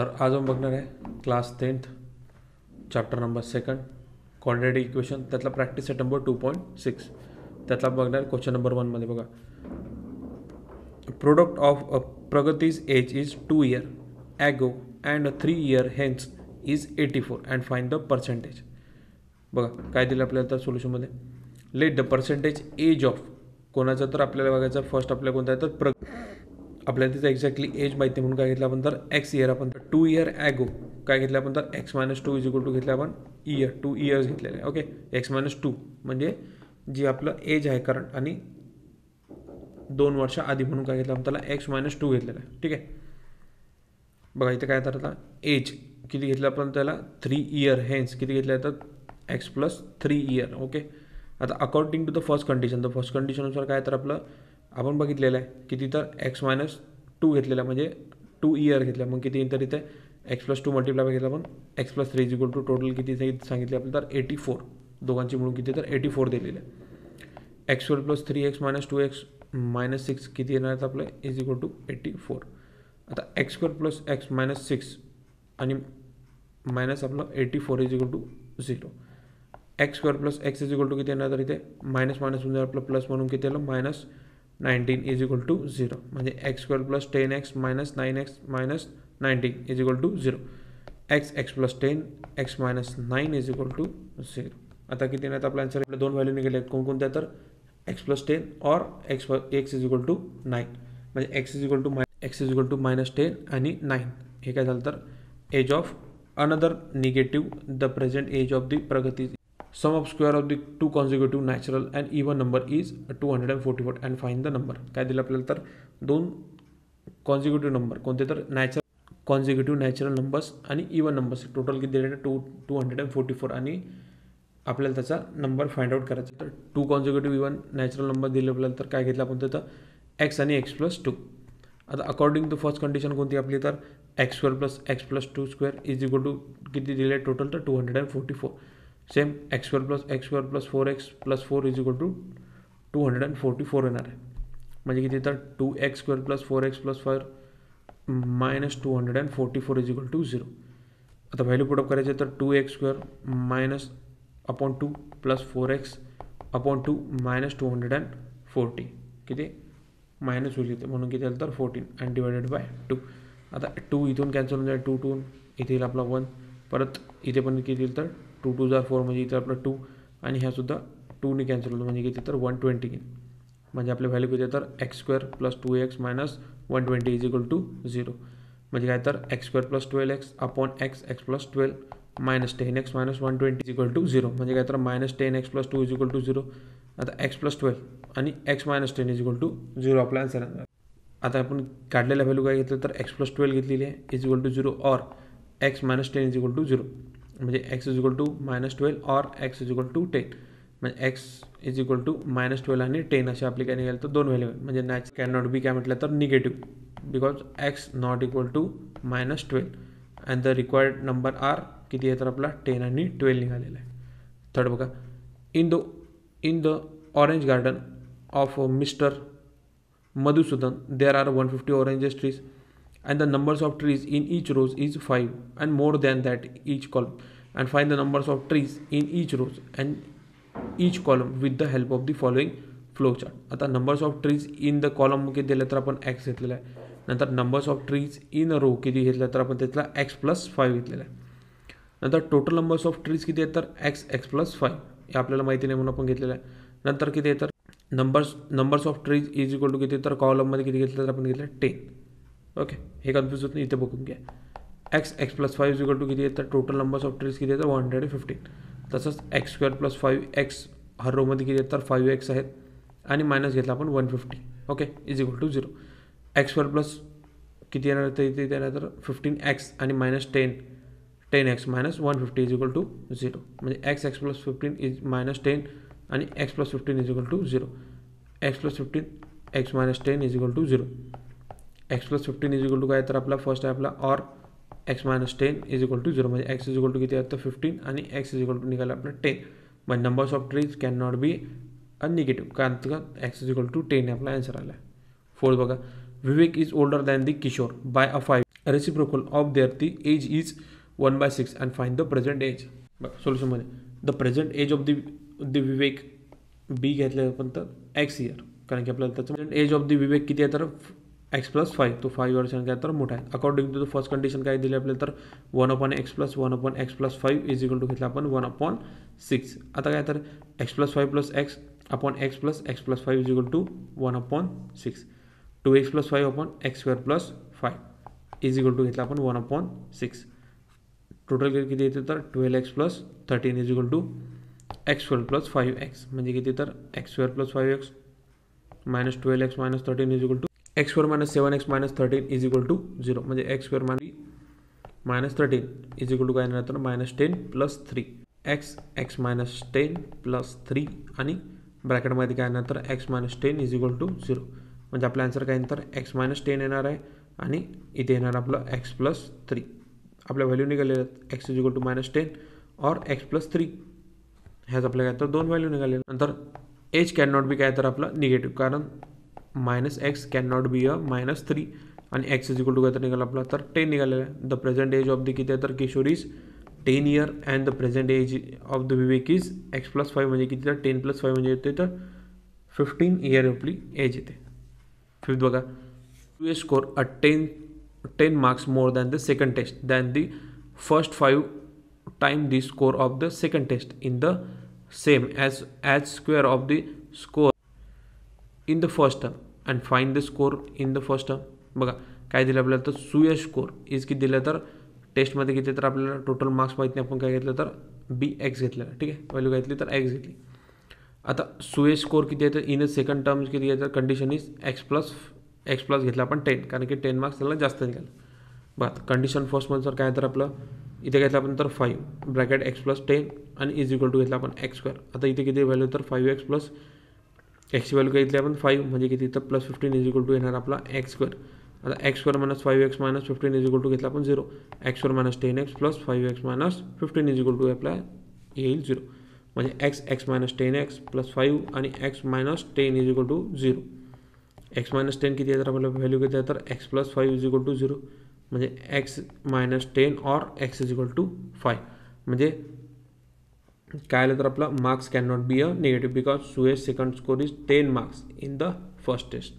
तर आज आपण बघणार आहे class 10th chapter number 2 quadratic equation त्यातला प्रॅक्टिस सेट नंबर 2.6 त्यातला बघणार क्वेश्चन नंबर 1 मध्ये बघा product of Pragati's age is 2 year ago and 3 year hence is 84 and find the percentage. बघा काय दिलं आपल्याला तर सोल्युशनमध्ये let the percentage age of कोणाचा तर आपल्याला बघायचं फर्स्ट आपल्याला कोणता आहे तर आपल्याला तिथं एक्झॅक्टली एज माहिती म्हणून काय घेतलं आपण तर एक्स इयर आपण 2 year ॲगो काय घेतलं आपण तर x minus 2 is equal to घेतलं आपण इयर 2 years घेतलेलं आहे. ओके एक्स मायनस 2 म्हणजे जी आपलं एज आहे करंट आणि 2 वर्ष आधी म्हणून काय घेतलं आपण त्याला एक्स मायनस 2 घेतलेलं आहे. ठीक आहे बघा इथे काय तर आता एज किती घेतलं आपण त्याला 3 year हेन्स किती घेतलं तर एक्स प्लस 3 year. ओके आता according to the first condition तर फर्स्ट कंडिशननुसार काय तर आपलं आपण बघितलेलं आहे किती तर एक्स मायनस 2 घेतलेला म्हणजे 2 year घेतला मग किती तर इथे एक्स प्लस 2 मल्टिप्लाय घेतला आपण x plus 3 is equal to total किती सांगितले आपल्याला तर 84 दोघांची मिळून किती तर 84 दिलेलं आहे. X square plus 3x minus 2x minus 6 किती येणार आहे आपलं इज इक्वल टू 84. आता x square plus x minus 6 आणि मायनस आपलं 84 is equal to 0. X square plus x is equal to किती येणार तर इथे मायनस मायनस म्हणजे आपलं प्लस म्हणून किती आलं मायनस 19 इज इक्वल टू 0 म्हणजे x square plus 10x minus 9x minus 19 is equal to 0. X plus 10 x minus 9 is equal to 0. आता किती येणार आपला आन्सर आपल्या दोन व्हॅल्यू निघाले आहेत कोणकोणत्या तर एक्स प्लस 10 और एक्स इज इक्वल टू 9 म्हणजे x is equal to minus 10 आणि 9 हे काय झालं तर age of another negative the present age of the Pragati sum of square of the 2 consecutive natural and even number is 244 and find the number. काय दिलं आपल्याला तर 2 consecutive नंबर कोणते तर consecutive नॅचरल नंबर्स आणि इवन नंबर्स टोटल किती दिले 244 आणि आपल्याला त्याचा नंबर फाइंड आउट करायचा तर 2 consecutive इवन नॅचरल नंबर दिले आपल्याला तर काय घेतलं आपण तिथं एक्स आणि एक्स प्लस 2. आता अकॉर्डिंग टू फर्स्ट कंडिशन कोणती आपली तर x plus 2 square is equal to किती दिले टोटल तर 244. Same x square plus 4x plus 4 is equal to 244 येणार आहे म्हणजे किती तर 2x square plus 4x plus 4 minus 244 is equal to 0. आता व्हॅल्यू पुटअप करायचे तर 2x स्क्वेअर minus upon 2 plus 4x upon 2 minus 240 किती मायनस होईल इथे म्हणून किती आलं तर 14 अँड डिवायडेड बाय 2. आता 2 इथून कॅन्सल होऊन जाईल 2 2 इथे येईल आपला 1 परत इथे पण किती येईल तर 2 2 4 म्हणजे इथे आपला 2 आणि ह्यासुद्धा 2ने कॅन्सल होतो म्हणजे किती तर 120 येईल म्हणजे आपले व्हॅल्यू किती तर x square plus 2x minus 120 is equal to 0 म्हणजे काय तर x square plus 12x upon x plus 12 minus 10x minus 120 is equal to 0 म्हणजे काय तर minus 10x plus 2 is equal to 0. आता एक्स प्लस 12 आणि x minus 10 is equal to 0 आपला answer आहे. आता आपण काढलेला व्हॅल्यू काय घेतलं तर एक्स प्लस 12 घेतलेली आहे इज इक्वल टू 0 और x minus 10 is equal to 0 म्हणजे x is equal to minus 12 और एक्स इज इक्वल टू 10 म्हणजे x is equal to minus 12 आणि 10 असे आपले काय निघाले तर दोन व्हॅल्यू म्हणजे नॅच कॅन नॉट बी काय म्हटलं तर negative because x not equal to minus 12 and the required number are किती आहे तर आपला 10 आणि 12 निघालेला आहे. थर्ड बघा in the orange garden of mister Madhusudan there are 150 oranges trees and the numbers of trees in each rows is 5 and more than that each column and find the numbers of trees in each rows and each column with the help of the following flow chart. आता numbers of trees in the column किती दिलं तर आपण x घेतलेला आहे नंतर numbers of trees in a row किती घेतलं तर आपण त्यातला x प्लस 5 घेतलेला आहे नंतर टोटल नंबर्स ऑफ ट्रीज किती आहेत तर एक्स प्लस 5 हे आपल्याला माहिती नाही म्हणून आपण घेतलेलं आहे. नंतर किती आहे तर numbers of trees is equal to किती तर कॉलममध्ये किती घेतलं तर आपण घेतलं 10. ओके हे कन्फ्यूज होत नाही इथे बघून घ्या x plus 5 is equal to किती आहे तर टोटल नंबर्स ऑफ ट्रीज किती आहे तर 115. तसंच एक्स स्क्वेअर प्लस 5x हर रोमध्ये किती आहेत तर 5x आहेत आणि मायनस घेतला आपण 150. Okay is equal to 0. X square plus किती येणार तर इथे येणार तर 15x आणि minus 10x minus 150 is equal to 0 म्हणजे एक्स प्लस 15 इज मायनस 10 आणि x plus 15 is equal to 0. X plus 15 x minus 10 is equal to 0. X plus 15 is equal to काय तर आपला फर्स्ट आहे आपला और x minus 10 is equal to 0 म्हणजे x is equal to किती आहे तर 15 आणि एक्स इज इक्वल टू निघाला आपला 10 म्हणजे numbers of trees can not be a negative कारण एक्स इज इक्वल टू 10 आपला आन्सर आला आहे. फोर्थ बघा Vivek is older than the Kishore by a 5. Reciprocal of their the age is 1/6 and find the present age. Solution मध्ये the present age of the Vivek be घेतलं आपण तर x year, कारण की आपल्याला त्याचं present age of the Vivek किती आहे तर x+5, तो 5 वर्षांनी काय तर मोठा आहे. According to the first condition काय दिली आपल्याला तर 1/x+1/x+5 इज इक्वल टू घेतला आपण 1/6. आता काय तर x+5 + x upon x + x+5 is equal to 1/6. 2x + 5/x² + 5 is equal to घेतला आपण 1/6. टोटल किती येते तर 12x + 13 is equal to x² + 5x, म्हणजे किती तर x² + 5x minus 12x - 13 is equal to x² - 7x - 13 is equal to 0, म्हणजे x² - 13 is equal to काय येणार तर -10 + 3 x - 10 + 3 आणि ब्रॅकेटमध्ये काय येणार तर x - 10 इज इक्वल टू 0, म्हणजे आपला आन्सर काय येणार तर x - 10 येणार आहे आणि इथे येणार आपलं x + 3. आपल्या व्हॅल्यू निघालेल्या आहेत x इज इक्वल टू -10 और x + 3. ह्याच आपल्या काय तर दोन व्हॅल्यू निघालेल्या. नंतर एज कॅन नॉट बी काय तर आपला निगेटिव्ह, कारण -x कॅन नॉट बी अ -3 आणि x इज इक्वल टू काय तर निघाला आपला तर 10 निघालेला आहे. The present age of the किती आहे तर Kishor is 10 year and the present age of the Vivek is x + 5, म्हणजे किती तर 10 + 5 म्हणजे येते तर 15 इयर आपली एज येते. फिफ्थ बघा, you score a 10 marks more than the second test than the first 5 times the score of the second test in the same as square of the score in the first term and find the score in the first term. बघा काय दिलं आपल्याला तर Suyash score is किती दिलं तर टेस्टमध्ये किती तर आपल्याला टोटल मार्क्स माहीत नाही, आपण काय घेतलं तर BX घेतलेलं. ठीक आहे, व्हॅल्यू घेतली तर x घेतली. आता सुयश स्कोर किती आहे तर इन सेकंड टर्म किती आहे तर कंडिशन इज x प्लस घेतला आपण 10, कारण की 10 मार्क्स त्याला जास्त निघाले. बघा कंडिशन फर्स्टमध्ये जर काय तर आपलं इथे घेतलं आपण तर 5 ब्रॅकेट x + 10 आणि इज इक्वल टू घेतला आपण x². आता इथे किती व्हॅल्यू तर 5x + x व्हॅल्यू काय घेतली आपण 5, म्हणजे किती तर +15 इज इक्वल टू येणार आपला x². आता x² - 5x - 15 is equal to घेतला आपण 0. x² - 10x + 5x - 15 is equal to आपला येईल 0, म्हणजे x - 10x + 5 आणि x - 10 is equal to 0. x - 10 किती आहे तर आपल्याला व्हॅल्यू किती आहे तर x + 5 इज इक्वल टू 0, म्हणजे x - 10 और x इज इक्वल टू 5. म्हणजे काय आलं तर आपला marks can not be a negative because Suyash second score is 10 marks in the first taste.